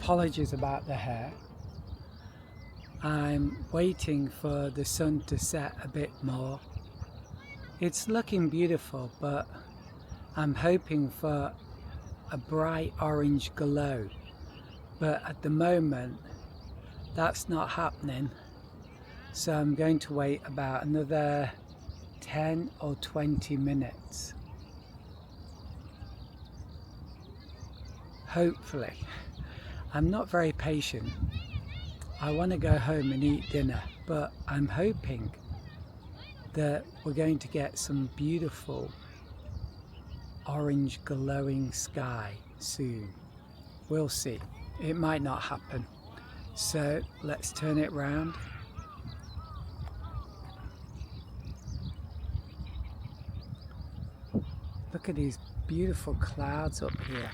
Apologies about the hair. I'm waiting for the sun to set a bit more. It's looking beautiful, but I'm hoping for a bright orange glow. But at the moment, that's not happening. So I'm going to wait about another 10 or 20 minutes. Hopefully. I'm not very patient. I want to go home and eat dinner, but I'm hoping that we're going to get some beautiful orange glowing sky soon. We'll see. It might not happen. So let's turn it round. Look at these beautiful clouds up here.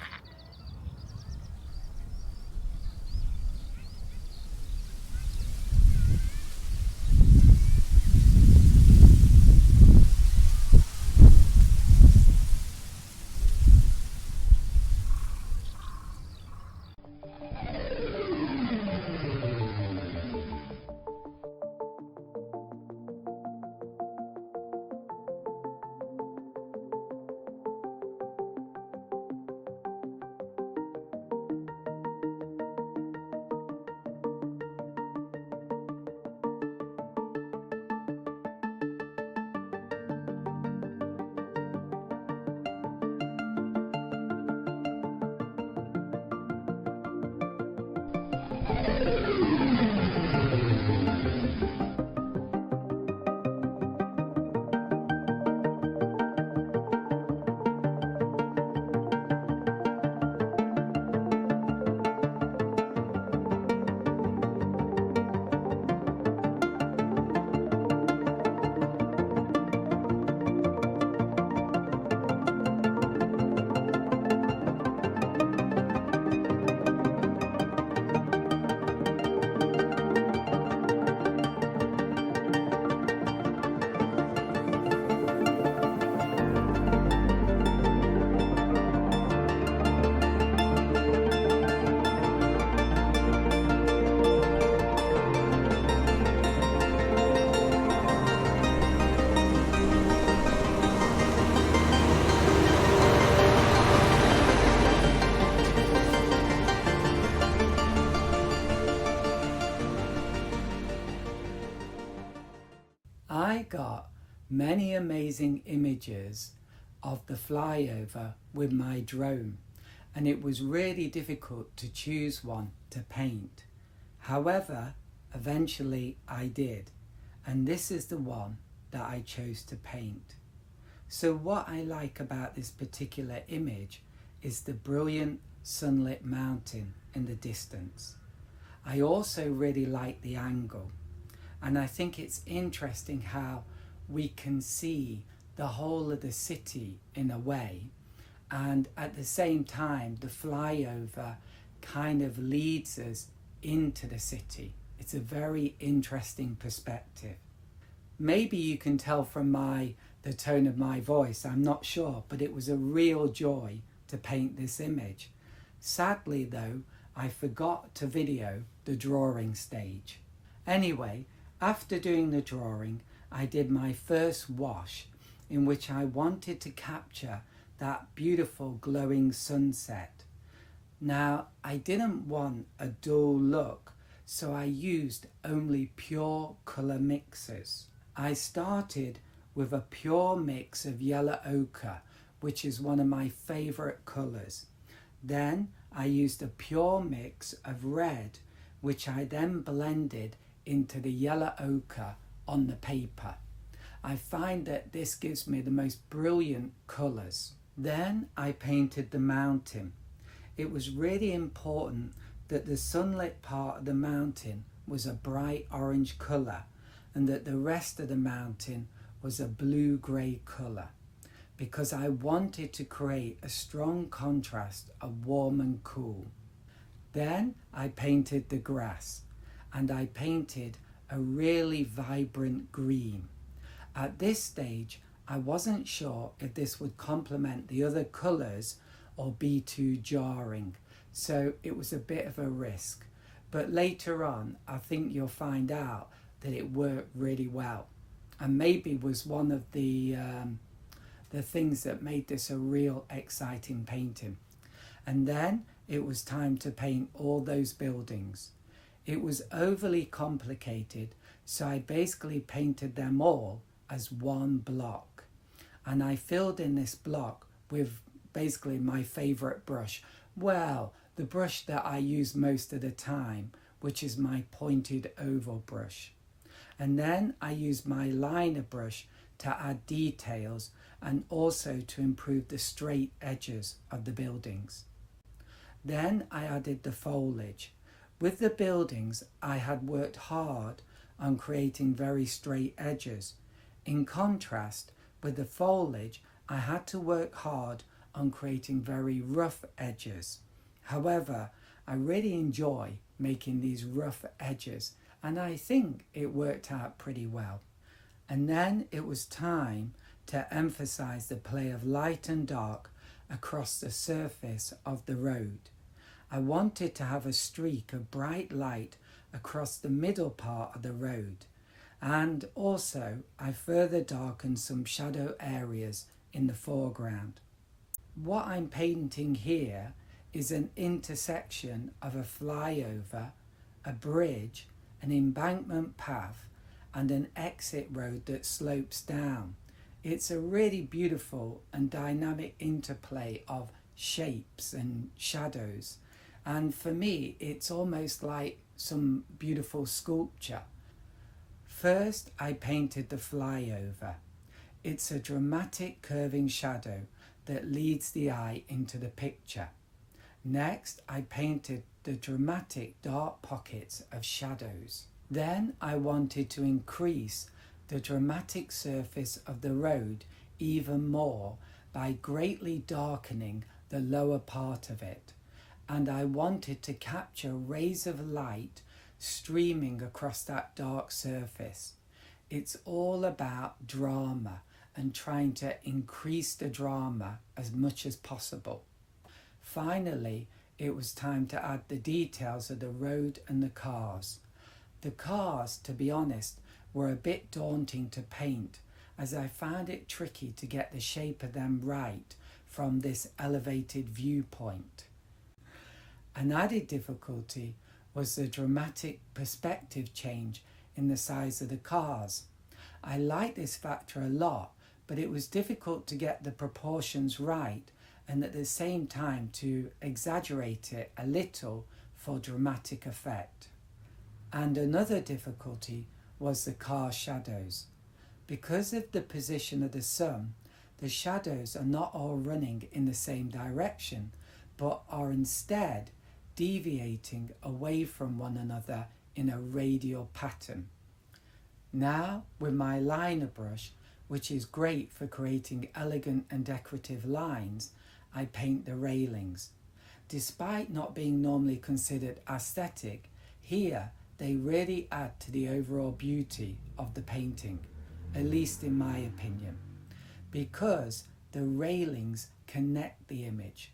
I got many amazing images of the flyover with my drone, and it was really difficult to choose one to paint. However, eventually I did, and this is the one that I chose to paint. So what I like about this particular image is the brilliant sunlit mountain in the distance. I also really like the angle. And I think it's interesting how we can see the whole of the city in a way, and at the same time the flyover kind of leads us into the city. It's a very interesting perspective. Maybe you can tell from the tone of my voice, I'm not sure, but it was a real joy to paint this image. Sadly though, I forgot to video the drawing stage. Anyway, after doing the drawing, I did my first wash, in which I wanted to capture that beautiful glowing sunset. Now, I didn't want a dull look, so I used only pure colour mixes. I started with a pure mix of yellow ochre, which is one of my favourite colours. Then I used a pure mix of red, which I then blended into the yellow ochre on the paper. I find that this gives me the most brilliant colours. Then I painted the mountain. It was really important that the sunlit part of the mountain was a bright orange colour and that the rest of the mountain was a blue-grey colour, because I wanted to create a strong contrast of warm and cool. Then I painted the grass, and I painted a really vibrant green. At this stage, I wasn't sure if this would complement the other colours or be too jarring, so it was a bit of a risk. But later on, I think you'll find out that it worked really well, and maybe was one of the things that made this a real exciting painting. And then it was time to paint all those buildings. It was overly complicated, so I basically painted them all as one block. And I filled in this block with basically my favourite brush. Well, the brush that I use most of the time, which is my pointed oval brush. And then I used my liner brush to add details and also to improve the straight edges of the buildings. Then I added the foliage. With the buildings, I had worked hard on creating very straight edges. In contrast, with the foliage, I had to work hard on creating very rough edges. However, I really enjoy making these rough edges, and I think it worked out pretty well. And then it was time to emphasize the play of light and dark across the surface of the road. I wanted to have a streak of bright light across the middle part of the road, and also I further darkened some shadow areas in the foreground. What I'm painting here is an intersection of a flyover, a bridge, an embankment path, and an exit road that slopes down. It's a really beautiful and dynamic interplay of shapes and shadows. And for me, it's almost like some beautiful sculpture. First, I painted the flyover. It's a dramatic curving shadow that leads the eye into the picture. Next, I painted the dramatic dark pockets of shadows. Then I wanted to increase the dramatic surface of the road even more by greatly darkening the lower part of it. And I wanted to capture rays of light streaming across that dark surface. It's all about drama and trying to increase the drama as much as possible. Finally, it was time to add the details of the road and the cars. The cars, to be honest, were a bit daunting to paint, as I found it tricky to get the shape of them right from this elevated viewpoint. An added difficulty was the dramatic perspective change in the size of the cars. I liked this factor a lot, but it was difficult to get the proportions right and at the same time to exaggerate it a little for dramatic effect. And another difficulty was the car shadows. Because of the position of the sun, the shadows are not all running in the same direction, but are instead deviating away from one another in a radial pattern. Now, with my liner brush, which is great for creating elegant and decorative lines, I paint the railings. Despite not being normally considered aesthetic, here they really add to the overall beauty of the painting, at least in my opinion, because the railings connect the image.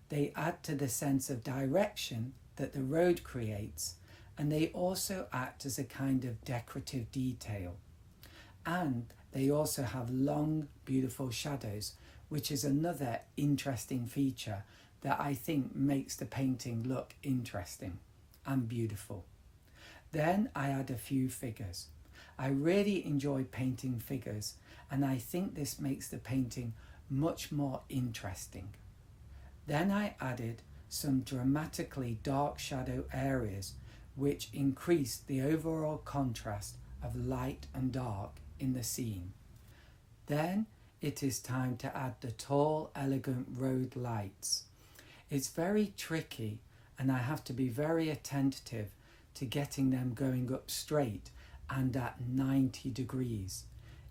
They add to the sense of direction that the road creates, and they also act as a kind of decorative detail. And they also have long, beautiful shadows, which is another interesting feature that I think makes the painting look interesting and beautiful. Then I add a few figures. I really enjoy painting figures, and I think this makes the painting much more interesting. Then I added some dramatically dark shadow areas, which increased the overall contrast of light and dark in the scene. Then it is time to add the tall, elegant road lights. It's very tricky, and I have to be very attentive to getting them going up straight and at 90 degrees.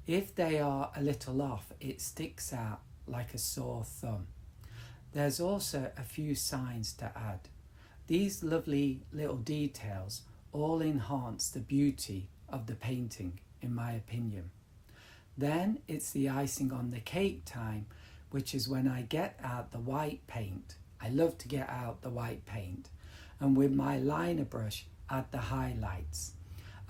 If they are a little off, it sticks out like a sore thumb. There's also a few signs to add. These lovely little details all enhance the beauty of the painting, in my opinion. Then it's the icing on the cake time, which is when I get out the white paint I love to get out the white paint and with my liner brush add the highlights.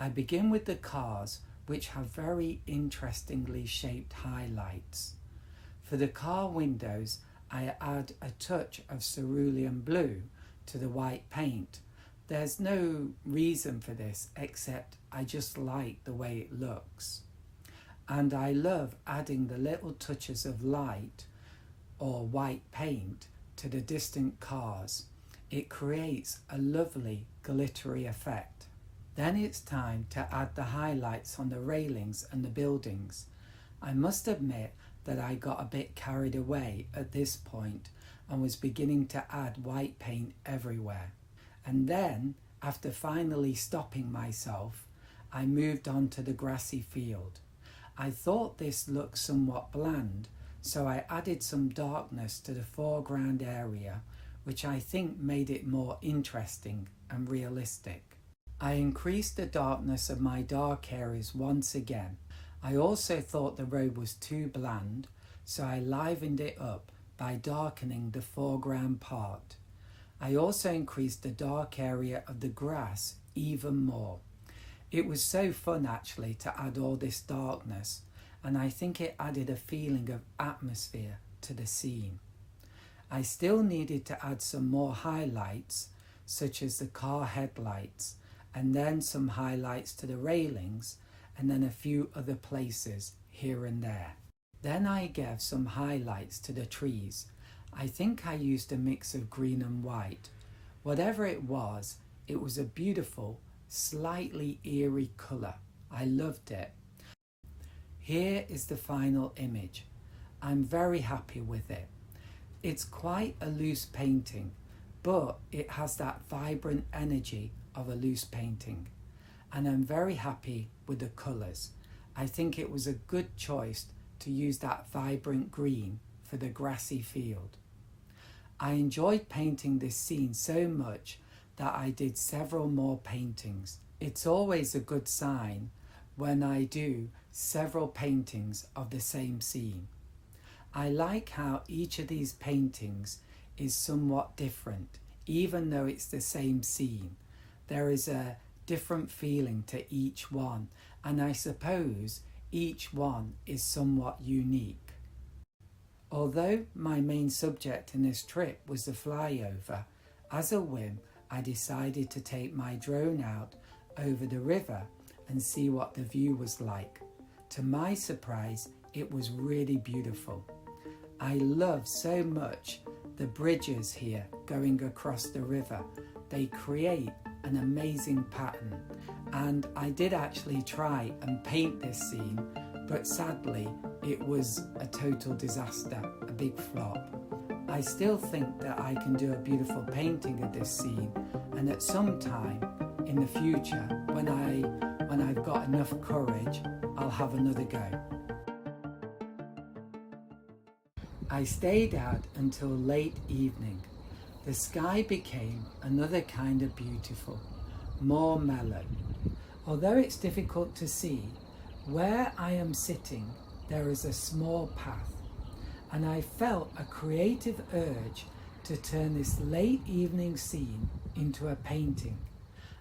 I begin with the cars, which have very interestingly shaped highlights. For the car windows, I add a touch of cerulean blue to the white paint. There's no reason for this except I just like the way it looks. And I love adding the little touches of light or white paint to the distant cars. It creates a lovely glittery effect. Then it's time to add the highlights on the railings and the buildings. I must admit that I got a bit carried away at this point and was beginning to add white paint everywhere. And then, after finally stopping myself, I moved on to the grassy field. I thought this looked somewhat bland, so I added some darkness to the foreground area, which I think made it more interesting and realistic. I increased the darkness of my dark areas once again. I also thought the road was too bland, so I livened it up by darkening the foreground part. I also increased the dark area of the grass even more. It was so fun actually to add all this darkness, and I think it added a feeling of atmosphere to the scene. I still needed to add some more highlights, such as the car headlights, and then some highlights to the railings, and then a few other places here and there. Then I gave some highlights to the trees. I think I used a mix of green and white. Whatever it was a beautiful, slightly eerie colour. I loved it. Here is the final image. I'm very happy with it. It's quite a loose painting, but it has that vibrant energy of a loose painting. And I'm very happy with the colours. I think it was a good choice to use that vibrant green for the grassy field. I enjoyed painting this scene so much that I did several more paintings. It's always a good sign when I do several paintings of the same scene. I like how each of these paintings is somewhat different, even though it's the same scene. There is a different feeling to each one, and I suppose each one is somewhat unique. Although my main subject in this trip was the flyover, as a whim I decided to take my drone out over the river and see what the view was like. To my surprise, it was really beautiful. I love so much the bridges here going across the river. They create an amazing pattern, and I did actually try and paint this scene, but sadly it was a total disaster, a big flop. I still think that I can do a beautiful painting of this scene, and at some time in the future, when I've got enough courage, I'll have another go. I stayed out until late evening. The sky became another kind of beautiful, more mellow. Although it's difficult to see, where I am sitting there is a small path, and I felt a creative urge to turn this late evening scene into a painting.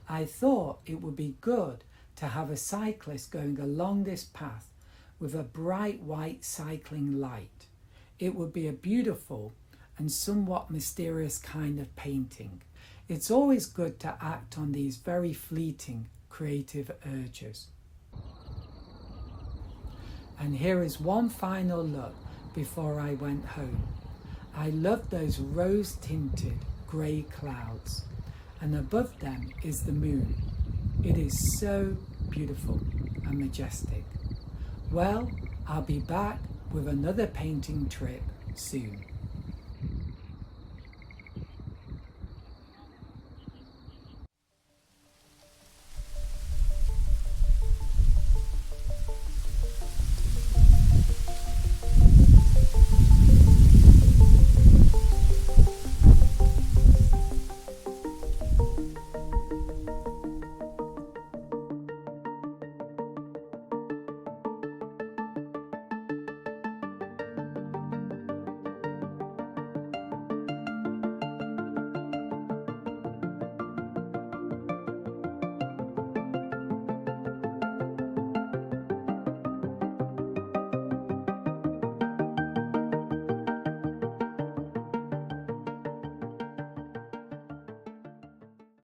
I thought it would be good to have a cyclist going along this path with a bright white cycling light. It would be a beautiful and somewhat mysterious kind of painting. It's always good to act on these very fleeting creative urges. And here is one final look before I went home. I love those rose-tinted grey clouds, and above them is the moon. It is so beautiful and majestic. Well, I'll be back with another painting trip soon.